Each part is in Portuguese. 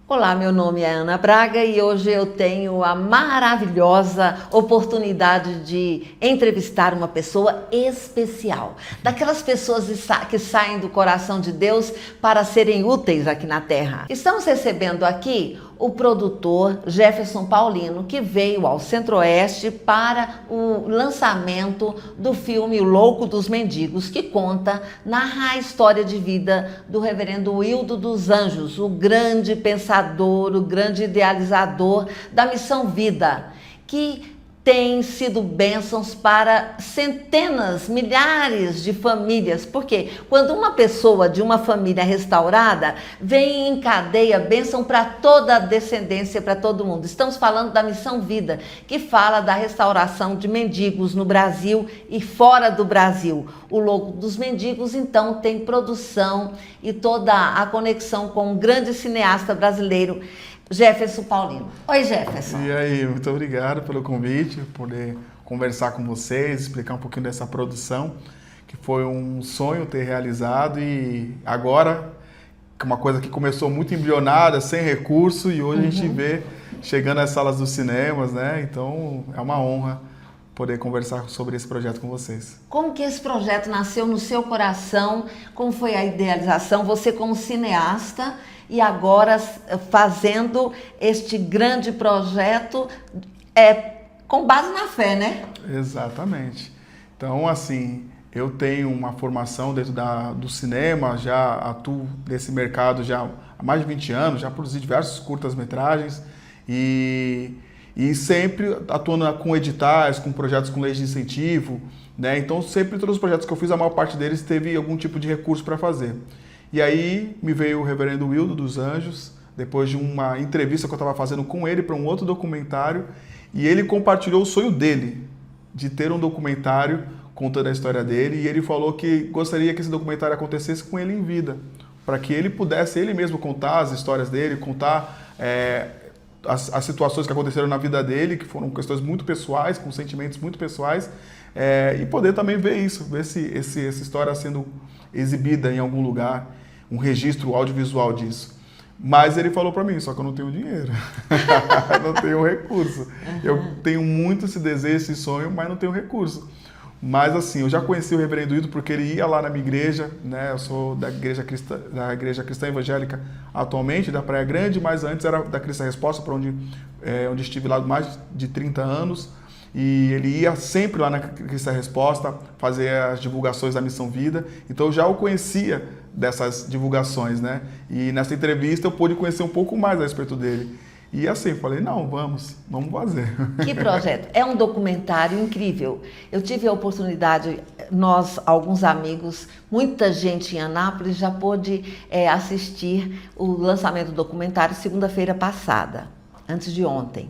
Olá, meu nome é Ana Braga e hoje eu tenho a maravilhosa oportunidade de entrevistar uma pessoa especial. Daquelas pessoas que saem do coração de Deus para serem úteis aqui na Terra. Estamos recebendo aqui o produtor Jefferson Paulino, que veio ao Centro-Oeste para o lançamento do filme O Louco dos Mendigos, que narra a história de vida do reverendo Wildo dos Anjos, o grande pensador, o grande idealizador da Missão Vida, que tem sido bênçãos para centenas, milhares de famílias, porque quando uma pessoa de uma família restaurada, vem em cadeia bênção para toda a descendência, para todo mundo. Estamos falando da Missão Vida, que fala da restauração de mendigos no Brasil e fora do Brasil. O Louco dos Mendigos, então, tem produção e toda a conexão com um grande cineasta brasileiro, Jefferson Paulino. Oi, Jefferson. E aí, muito obrigado pelo convite, por poder conversar com vocês, explicar um pouquinho dessa produção, que foi um sonho ter realizado e agora, uma coisa que começou muito embrionada, sem recurso, e hoje a gente vê chegando às salas dos cinemas, né? Então, é uma honra poder conversar sobre esse projeto com vocês. Como que esse projeto nasceu no seu coração? Como foi a idealização? Você como cineasta e agora fazendo este grande projeto com base na fé, né? Exatamente. Então, assim, eu tenho uma formação dentro do cinema, já atuo nesse mercado já há mais de 20 anos, já produzi diversos curtas-metragens e sempre atuando com editais, com projetos com leis de incentivo, né? Então, sempre todos os projetos que eu fiz, a maior parte deles teve algum tipo de recurso para fazer. E aí me veio o reverendo Wildo dos Anjos, depois de uma entrevista que eu estava fazendo com ele para um outro documentário, e ele compartilhou o sonho dele, de ter um documentário contando a história dele, e ele falou que gostaria que esse documentário acontecesse com ele em vida, para que ele pudesse ele mesmo contar as histórias dele, contar as situações que aconteceram na vida dele, que foram questões muito pessoais, com sentimentos muito pessoais, e poder também ver isso, ver essa história sendo exibida em algum lugar, um registro audiovisual disso. Mas ele falou para mim, só que eu não tenho dinheiro, não tenho recurso. Eu tenho muito esse desejo, esse sonho, mas não tenho recurso. Mas assim, eu já conheci o reverendo Wildo porque ele ia lá na minha igreja, né? Eu sou da igreja cristã evangélica atualmente, da Praia Grande, mas antes era da Cristo Resposta, para onde estive lá mais de 30 anos. E ele ia sempre lá na Cristo Resposta fazer as divulgações da Missão Vida. Então eu já o conhecia dessas divulgações, né? E nessa entrevista eu pude conhecer um pouco mais a respeito dele. E assim, falei, não, vamos fazer. Que projeto? É um documentário incrível. Eu tive a oportunidade, nós, alguns amigos, muita gente em Anápolis já pôde assistir o lançamento do documentário segunda-feira passada, antes de ontem.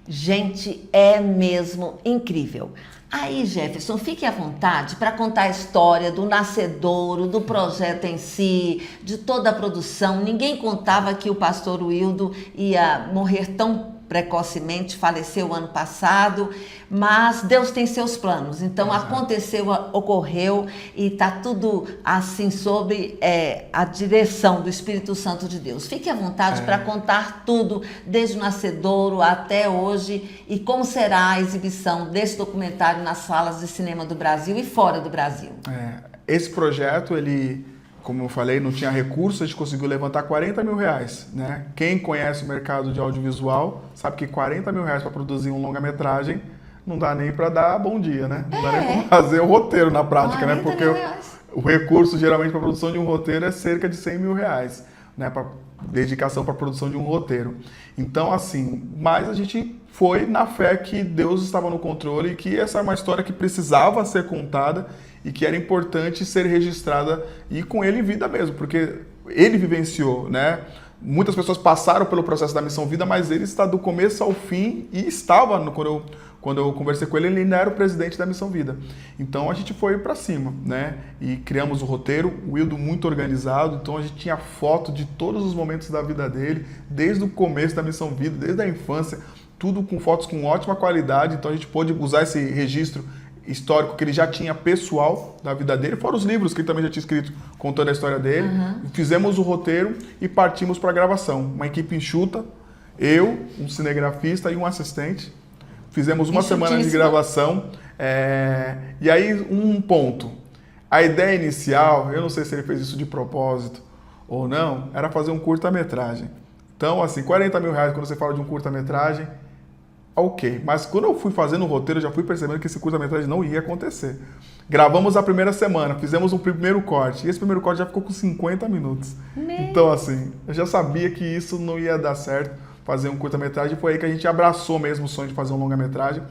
Gente, é mesmo incrível. Aí, Jefferson, fique à vontade para contar a história do nascedouro, do projeto em si, de toda a produção. Ninguém contava que o pastor Wildo ia morrer tão precocemente, faleceu ano passado, mas Deus tem seus planos. Então, aconteceu, ocorreu e está tudo assim sob a direção do Espírito Santo de Deus. Fique à vontade para contar tudo, desde o nascedouro até hoje, e como será a exibição desse documentário nas salas de cinema do Brasil e fora do Brasil. Esse projeto, ele, como eu falei, não tinha recurso, a gente conseguiu levantar R$40 mil, né? Quem conhece o mercado de audiovisual sabe que R$40 mil para produzir um longa-metragem não dá nem para dar bom dia, né? Não dá nem para fazer o roteiro na prática, né? Porque o recurso, geralmente, para a produção de um roteiro é cerca de R$100 mil, né? Para dedicação para a produção de um roteiro. Então, assim, mas a gente foi na fé que Deus estava no controle e que essa é uma história que precisava ser contada e que era importante ser registrada e com ele em vida mesmo, porque ele vivenciou, né? Muitas pessoas passaram pelo processo da Missão Vida, mas ele está do começo ao fim e estava, quando eu conversei com ele, ele ainda era o presidente da Missão Vida. Então a gente foi para cima, né? E criamos o roteiro, o Wildo muito organizado, então a gente tinha foto de todos os momentos da vida dele, desde o começo da Missão Vida, desde a infância, tudo com fotos com ótima qualidade, então a gente pôde usar esse registro histórico que ele já tinha pessoal da vida dele, fora os livros que ele também já tinha escrito contando a história dele. Fizemos o roteiro e partimos para a gravação. Uma equipe enxuta, eu, um cinegrafista e um assistente. Fizemos uma semana de gravação. E aí, um ponto. A ideia inicial, eu não sei se ele fez isso de propósito ou não, era fazer um curta-metragem. Então, assim, R$40 mil quando você fala de um curta-metragem, ok. Mas quando eu fui fazendo o roteiro, eu já fui percebendo que esse curta-metragem não ia acontecer. Gravamos a primeira semana, fizemos um primeiro corte. E esse primeiro corte já ficou com 50 minutos. Então, assim, eu já sabia que isso não ia dar certo, fazer um curta-metragem. Foi aí que a gente abraçou mesmo o sonho de fazer um longa-metragem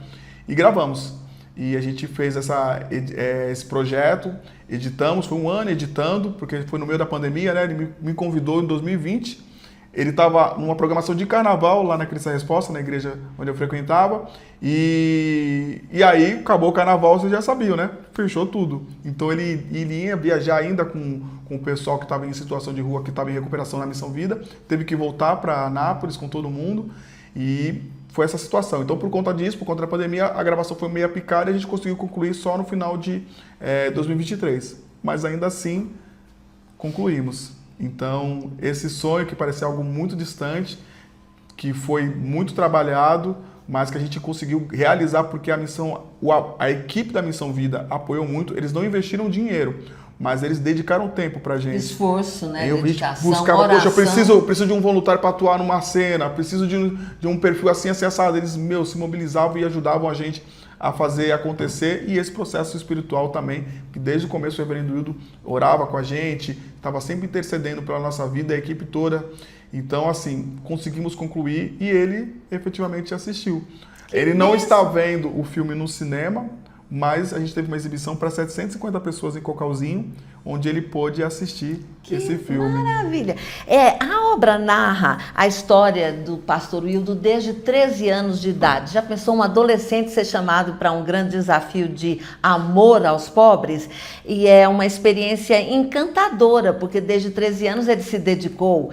e gravamos. E a gente fez esse projeto, editamos, foi um ano editando, porque foi no meio da pandemia, né? Ele me convidou em 2020. Ele estava numa programação de carnaval lá na Cristo Resposta, na igreja onde eu frequentava. E aí acabou o carnaval, vocês já sabiam, né? Fechou tudo. Então ele ia viajar ainda com o pessoal que estava em situação de rua, que estava em recuperação na Missão Vida. Teve que voltar para Anápolis com todo mundo. E foi essa situação. Então, por conta disso, por conta da pandemia, a gravação foi meio picada e a gente conseguiu concluir só no final de 2023. Mas ainda assim, concluímos. Então, esse sonho que parecia algo muito distante, que foi muito trabalhado, mas que a gente conseguiu realizar porque a equipe da Missão Vida apoiou muito. Eles não investiram dinheiro, mas eles dedicaram tempo pra gente. Esforço, né? Eu dedicação, buscava, oração. poxa, eu preciso de um voluntário para atuar numa cena, preciso de um perfil assim, assado. Eles, se mobilizavam e ajudavam a gente a fazer acontecer. E esse processo espiritual também, que desde o começo o reverendo Wildo orava com a gente, estava sempre intercedendo pela nossa vida, a equipe toda. Então, assim, conseguimos concluir e ele efetivamente assistiu. Ele não está vendo o filme no cinema, mas a gente teve uma exibição para 750 pessoas em Cocalzinho, onde ele pôde assistir esse filme. Maravilha! A obra narra a história do pastor Wildo desde 13 anos de idade. Já pensou um adolescente ser chamado para um grande desafio de amor aos pobres? E é uma experiência encantadora, porque desde 13 anos ele se dedicou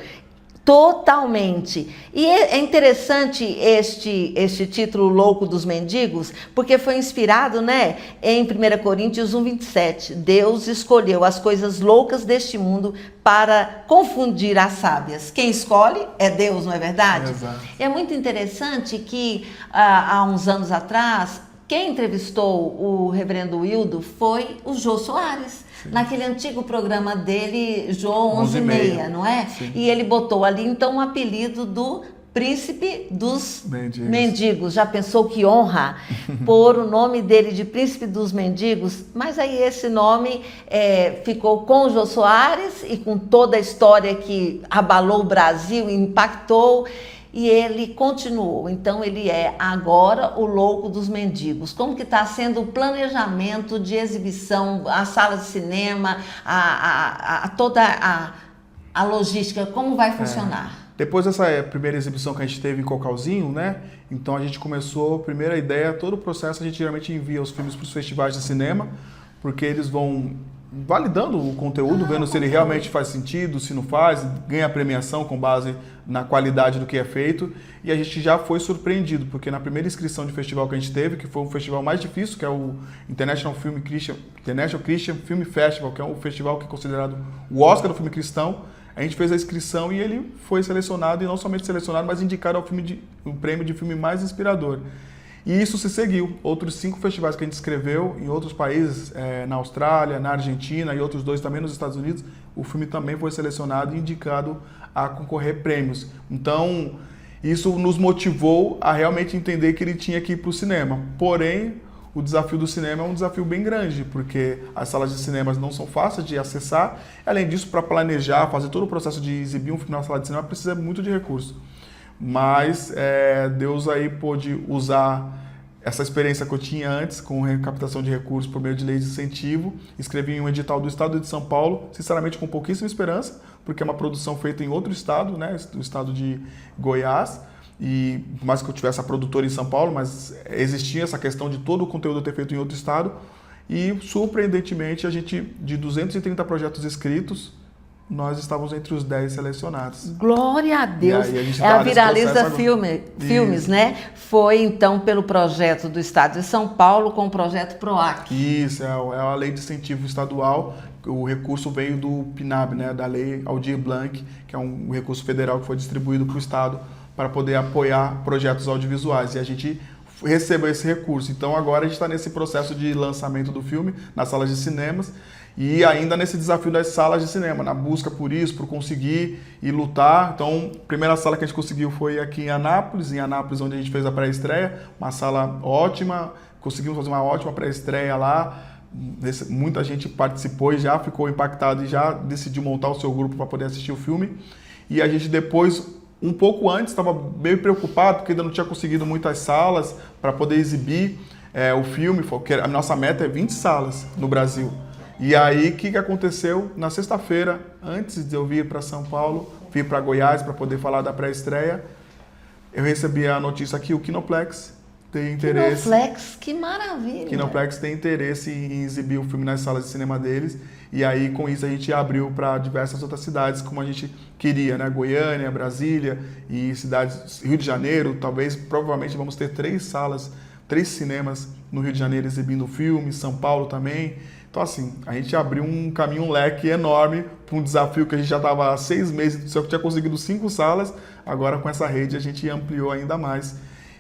totalmente. E é interessante este título Louco dos Mendigos, porque foi inspirado, né, em 1 Coríntios 1:27. Deus escolheu as coisas loucas deste mundo para confundir as sábias. Quem escolhe é Deus, não é verdade? Exato. É muito interessante que há uns anos atrás, quem entrevistou o reverendo Wildo foi o Jô Soares. Sim. Naquele antigo programa dele, Jô 11:30, não é? Sim. E ele botou ali, então, o apelido do Príncipe dos Mendigos. Já pensou que honra pôr o nome dele de Príncipe dos Mendigos? Mas aí esse nome ficou com o Jô Soares e com toda a história que abalou o Brasil, impactou. E ele continuou. Então, ele é agora o Louco dos Mendigos. Como que está sendo o planejamento de exibição, a sala de cinema, toda a logística, como vai funcionar? Depois dessa primeira exibição que a gente teve em Cocalzinho, né? Então, a gente começou, a primeira ideia, todo o processo, a gente geralmente envia os filmes para os festivais de cinema, porque eles vão validando o conteúdo, vendo se ele realmente faz sentido, se não faz, ganha premiação com base na qualidade do que é feito. E a gente já foi surpreendido, porque na primeira inscrição de festival que a gente teve, que foi o festival mais difícil, que é o International Christian Film Festival, que é um festival que é considerado o Oscar do filme cristão, a gente fez a inscrição e ele foi selecionado, e não somente selecionado, mas indicado ao prêmio de filme mais inspirador. E isso se seguiu. Outros 5 festivais que a gente escreveu em outros países, na Austrália, na Argentina e outros 2 também nos Estados Unidos, o filme também foi selecionado e indicado a concorrer prêmios. Então, isso nos motivou a realmente entender que ele tinha que ir para o cinema. Porém, o desafio do cinema é um desafio bem grande, porque as salas de cinemas não são fáceis de acessar. Além disso, para planejar, fazer todo o processo de exibir um filme na sala de cinema, precisa muito de recurso. Mas Deus aí pôde usar essa experiência que eu tinha antes com recaptação de recursos por meio de leis de incentivo. Escrevi um edital do estado de São Paulo, sinceramente com pouquíssima esperança, porque é uma produção feita em outro estado, né, do estado de Goiás. E por mais que eu tivesse a produtora em São Paulo, mas existia essa questão de todo o conteúdo ter feito em outro estado. E surpreendentemente, a gente, de 230 projetos escritos, nós estávamos entre os 10 selecionados. Glória a Deus. E aí a gente É a tá nesse Viraliza processo Filmes, Isso. né? Foi então pelo projeto do Estado de São Paulo com o projeto PROAC. Isso, é a lei de incentivo estadual. O recurso veio do PNAB, né, da Lei Aldir Blanc, que é um recurso federal que foi distribuído para o Estado para poder apoiar projetos audiovisuais. E a gente recebeu esse recurso. Então agora a gente está nesse processo de lançamento do filme nas salas de cinemas e ainda nesse desafio das salas de cinema, na busca por isso, por conseguir e lutar. Então, a primeira sala que a gente conseguiu foi aqui em Anápolis onde a gente fez a pré-estreia, uma sala ótima, conseguimos fazer uma ótima pré-estreia lá. Muita gente participou e já ficou impactado e já decidiu montar o seu grupo para poder assistir o filme. E a gente depois, um pouco antes, estava meio preocupado porque ainda não tinha conseguido muitas salas para poder exibir o filme, porque a nossa meta é 20 salas no Brasil. E aí, o que aconteceu? Na sexta-feira, antes de eu vir para São Paulo, vir para Goiás para poder falar da pré-estreia, eu recebi a notícia que o Kinoplex tem interesse. Kinoplex, que maravilha! Kinoplex tem interesse em exibir o filme nas salas de cinema deles. E aí, com isso, a gente abriu para diversas outras cidades, como a gente queria, né? Goiânia, Brasília e cidades, Rio de Janeiro. Provavelmente vamos ter 3 salas, 3 cinemas no Rio de Janeiro exibindo o filme, São Paulo também. Então, assim, a gente abriu um caminho, um leque enorme para um desafio que a gente já estava há 6 meses, só que tinha conseguido 5 salas. Agora, com essa rede, a gente ampliou ainda mais.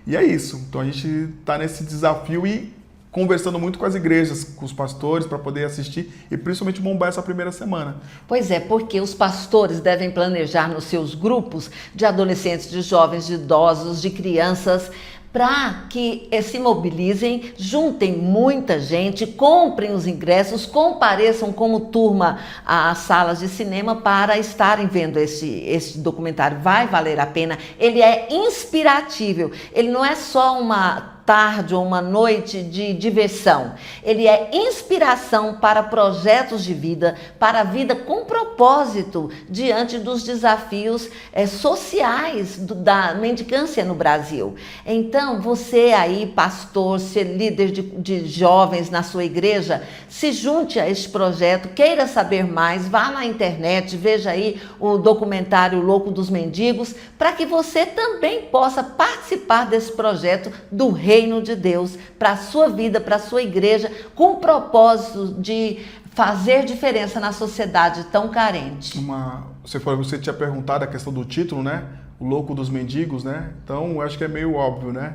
E é isso. Então, a gente está nesse desafio e conversando muito com as igrejas, com os pastores, para poder assistir e principalmente bombar essa primeira semana. Pois é, porque os pastores devem planejar nos seus grupos de adolescentes, de jovens, de idosos, de crianças, para que se mobilizem, juntem muita gente, comprem os ingressos, compareçam como turma às salas de cinema para estarem vendo este documentário. Vai valer a pena, ele é inspiratível, ele não é só uma tarde ou uma noite de diversão. Ele é inspiração para projetos de vida, para a vida com propósito diante dos desafios sociais da mendicância no Brasil. Então, você aí, pastor, ser líder de jovens na sua igreja, se junte a este projeto, queira saber mais, vá na internet, veja aí o documentário Louco dos Mendigos, para que você também possa participar desse projeto do Reino de Deus, para a sua vida, para a sua igreja, com o propósito de fazer diferença na sociedade tão carente. Você tinha perguntado a questão do título, né? O Louco dos Mendigos, né? Então, eu acho que é meio óbvio, né?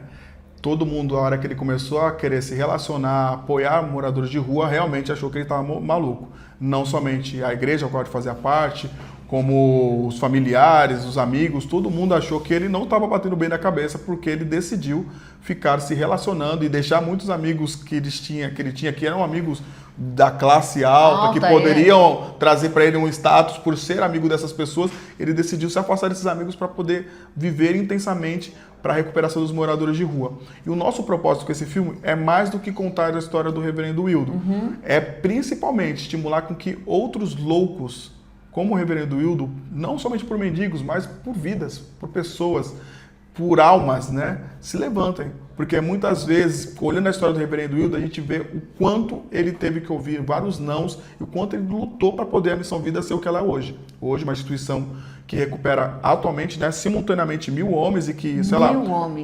Todo mundo, a hora que ele começou a querer se relacionar, apoiar moradores de rua, realmente achou que ele estava maluco. Não somente a igreja, a qual ele fazia parte, como os familiares, os amigos, todo mundo achou que ele não estava batendo bem na cabeça porque ele decidiu ficar se relacionando e deixar muitos amigos que ele tinha, que eram amigos da classe alta, que poderiam trazer para ele um status por ser amigo dessas pessoas. Ele decidiu se afastar desses amigos para poder viver intensamente para a recuperação dos moradores de rua. E o nosso propósito com esse filme é mais do que contar a história do reverendo Wildo. É principalmente estimular com que outros loucos, como o reverendo Wildo, não somente por mendigos, mas por vidas, por pessoas, por almas, né, se levantem. Porque muitas vezes, olhando a história do reverendo Wildo, a gente vê o quanto ele teve que ouvir vários nãos e o quanto ele lutou para poder a Missão Vida ser o que ela é hoje. Hoje, uma instituição que recupera atualmente, né, simultaneamente 1.000 homens e que, sei lá,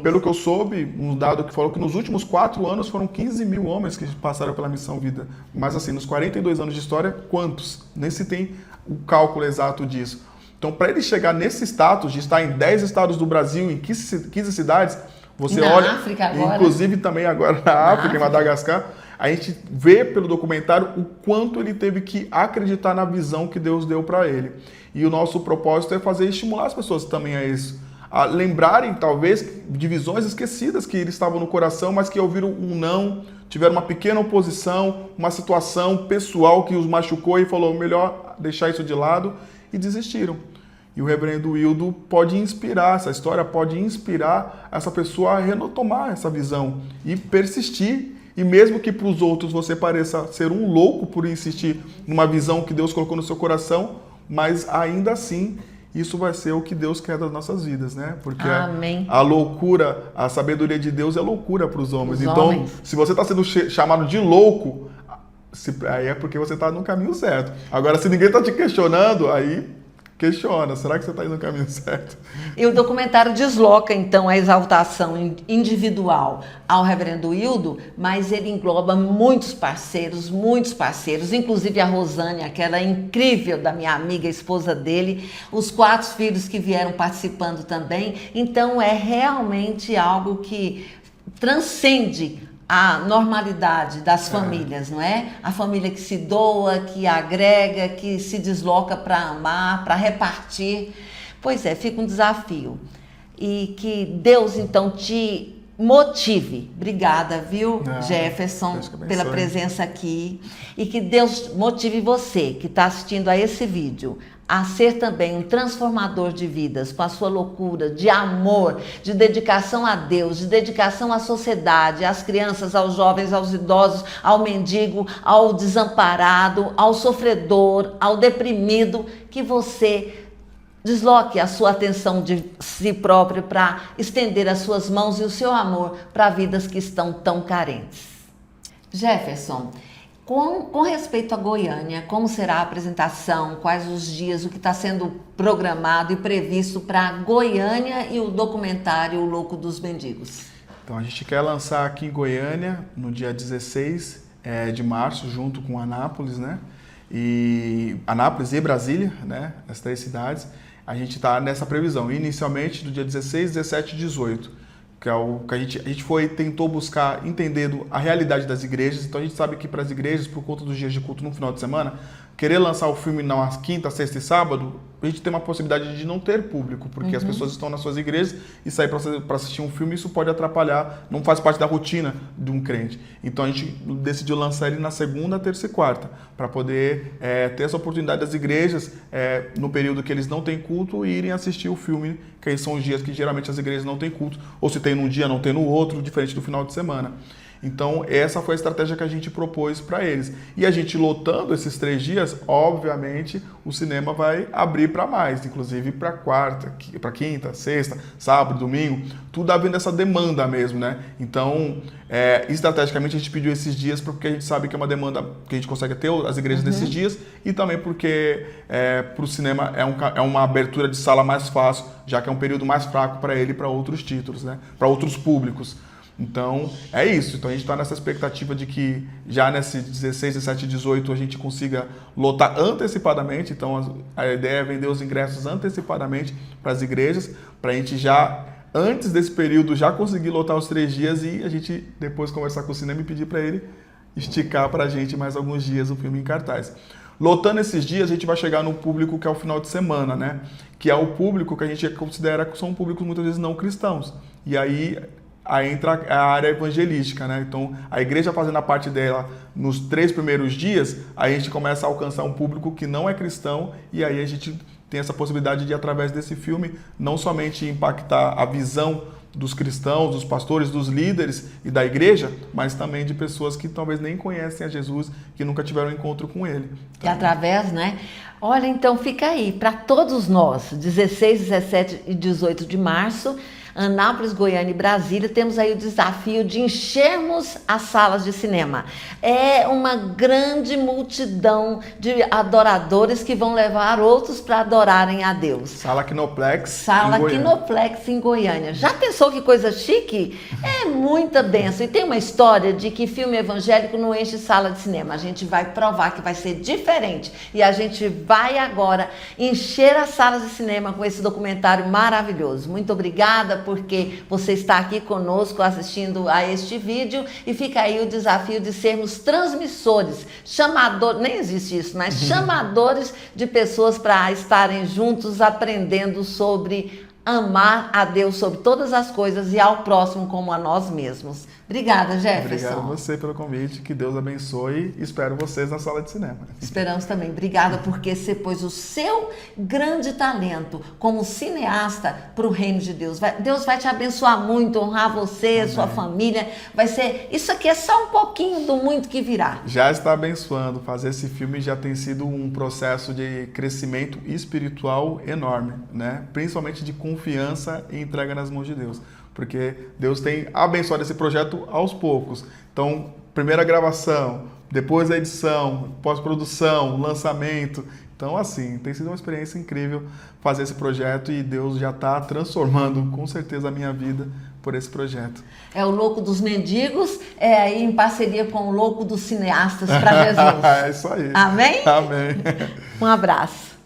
pelo que eu soube, um dado que falou que nos últimos 4 anos foram 15.000 homens que passaram pela Missão Vida. Mas assim, nos 42 anos de história, quantos? Nem se tem o cálculo exato disso. Então, para ele chegar nesse status de estar em 10 estados do Brasil, em 15 cidades, você olha, África agora. Inclusive também agora na África, em Madagascar, a gente vê pelo documentário o quanto ele teve que acreditar na visão que Deus deu para ele. E o nosso propósito é estimular as pessoas também a isso, a lembrarem talvez de visões esquecidas que eles estavam no coração, mas que ouviram um não, tiveram uma pequena oposição, uma situação pessoal que os machucou e falou, melhor deixar isso de lado, e desistiram. E o reverendo Wildo pode inspirar, essa história pode inspirar essa pessoa a retomar essa visão e persistir. E mesmo que para os outros você pareça ser um louco por insistir numa visão que Deus colocou no seu coração, mas ainda assim isso vai ser o que Deus quer das nossas vidas, né? Porque a loucura, a sabedoria de Deus é loucura para os homens. Então, se você está sendo chamado de louco, aí é porque você está no caminho certo. Agora, se ninguém está te questionando, aí questiona, será que você está indo no caminho certo? E o documentário desloca, então, a exaltação individual ao reverendo Hildo, mas ele engloba muitos parceiros, inclusive a Rosane, aquela incrível da minha amiga, esposa dele, os 4 filhos que vieram participando também. Então, é realmente algo que transcende a normalidade das famílias, não é? A família que se doa, que agrega, que se desloca para amar, para repartir. Pois é, fica um desafio. E que Deus, então, te motive. Obrigada, viu, Jefferson, pela presença aqui. E que Deus motive você, que está assistindo a esse vídeo, a ser também um transformador de vidas, com a sua loucura de amor, de dedicação a Deus, de dedicação à sociedade, às crianças, aos jovens, aos idosos, ao mendigo, ao desamparado, ao sofredor, ao deprimido, que você desloque a sua atenção de si próprio para estender as suas mãos e o seu amor para vidas que estão tão carentes. Jefferson, com respeito a Goiânia, como será a apresentação, quais os dias, o que está sendo programado e previsto para Goiânia e o documentário O Louco dos Mendigos? Então, a gente quer lançar aqui em Goiânia no dia 16 de março, junto com Anápolis, né? E Anápolis e Brasília, né? As 3 cidades. A gente está nessa previsão, inicialmente do dia 16, 17 e 18. Que é o que a gente tentou buscar entendendo a realidade das igrejas. Então a gente sabe que para as igrejas, por conta dos dias de culto no final de semana, querer lançar o filme na quinta, sexta e sábado, a gente tem uma possibilidade de não ter público, porque as pessoas estão nas suas igrejas e sair para assistir um filme, isso pode atrapalhar, não faz parte da rotina de um crente. Então a gente decidiu lançar ele na segunda, terça e quarta, para poder ter essa oportunidade das igrejas, no período que eles não têm culto, irem assistir o filme, que aí são os dias que geralmente as igrejas não têm culto, ou se tem num dia, não tem no outro, diferente do final de semana. Então, essa foi a estratégia que a gente propôs para eles. E a gente lotando esses 3 dias, obviamente, o cinema vai abrir para mais, inclusive para quarta, para quinta, sexta, sábado, domingo, tudo havendo essa demanda mesmo, né? Então, estrategicamente, a gente pediu esses dias porque a gente sabe que é uma demanda que a gente consegue ter as igrejas nesses dias e também porque para o cinema é uma abertura de sala mais fácil, já que é um período mais fraco para ele e para outros títulos, né? Para outros públicos. Então, é isso. Então, a gente está nessa expectativa de que já nesse 16, 17 e 18 a gente consiga lotar antecipadamente. Então, a ideia é vender os ingressos antecipadamente para as igrejas, para a gente já, antes desse período, já conseguir lotar os 3 dias e a gente depois conversar com o cinema e pedir para ele esticar para a gente mais alguns dias o filme em cartaz. Lotando esses dias, a gente vai chegar no público que é o final de semana, né? Que é o público que a gente considera que são públicos muitas vezes não cristãos. E aí entra a área evangelística, né? Então, a igreja fazendo a parte dela nos 3 primeiros dias, aí a gente começa a alcançar um público que não é cristão e aí a gente tem essa possibilidade de, através desse filme, não somente impactar a visão dos cristãos, dos pastores, dos líderes e da igreja, mas também de pessoas que talvez nem conhecem a Jesus, que nunca tiveram encontro com ele. E através, né? Olha, então fica aí, para todos nós, 16, 17 e 18 de março, Anápolis, Goiânia e Brasília, temos aí o desafio de enchermos as salas de cinema. É uma grande multidão de adoradores que vão levar outros para adorarem a Deus. Sala Kinoplex. Sala Kinoplex em Goiânia. Já pensou que coisa chique? É muita bênção. E tem uma história de que filme evangélico não enche sala de cinema. A gente vai provar que vai ser diferente. E a gente vai agora encher as salas de cinema com esse documentário maravilhoso. Muito obrigada porque você está aqui conosco assistindo a este vídeo e fica aí o desafio de sermos transmissores, chamadores, nem existe isso, mas chamadores de pessoas para estarem juntos aprendendo sobre amar a Deus sobre todas as coisas e ao próximo como a nós mesmos. Obrigada, Jefferson. Obrigado a você pelo convite, que Deus abençoe e espero vocês na sala de cinema. Esperamos também. Obrigada porque você pôs o seu grande talento como cineasta para o reino de Deus. Deus vai te abençoar muito, honrar você, amém, sua família. Vai ser, isso aqui é só um pouquinho do muito que virá. Já está abençoando. Fazer esse filme já tem sido um processo de crescimento espiritual enorme, né? Principalmente de confiança e entrega nas mãos de Deus. Porque Deus tem abençoado esse projeto aos poucos. Então, primeira gravação, depois a edição, pós-produção, lançamento. Então, assim, tem sido uma experiência incrível fazer esse projeto e Deus já está transformando, com certeza, a minha vida por esse projeto. É o Louco dos Mendigos, aí em parceria com o Louco dos Cineastas para Jesus. É isso aí. Amém? Amém. Um abraço.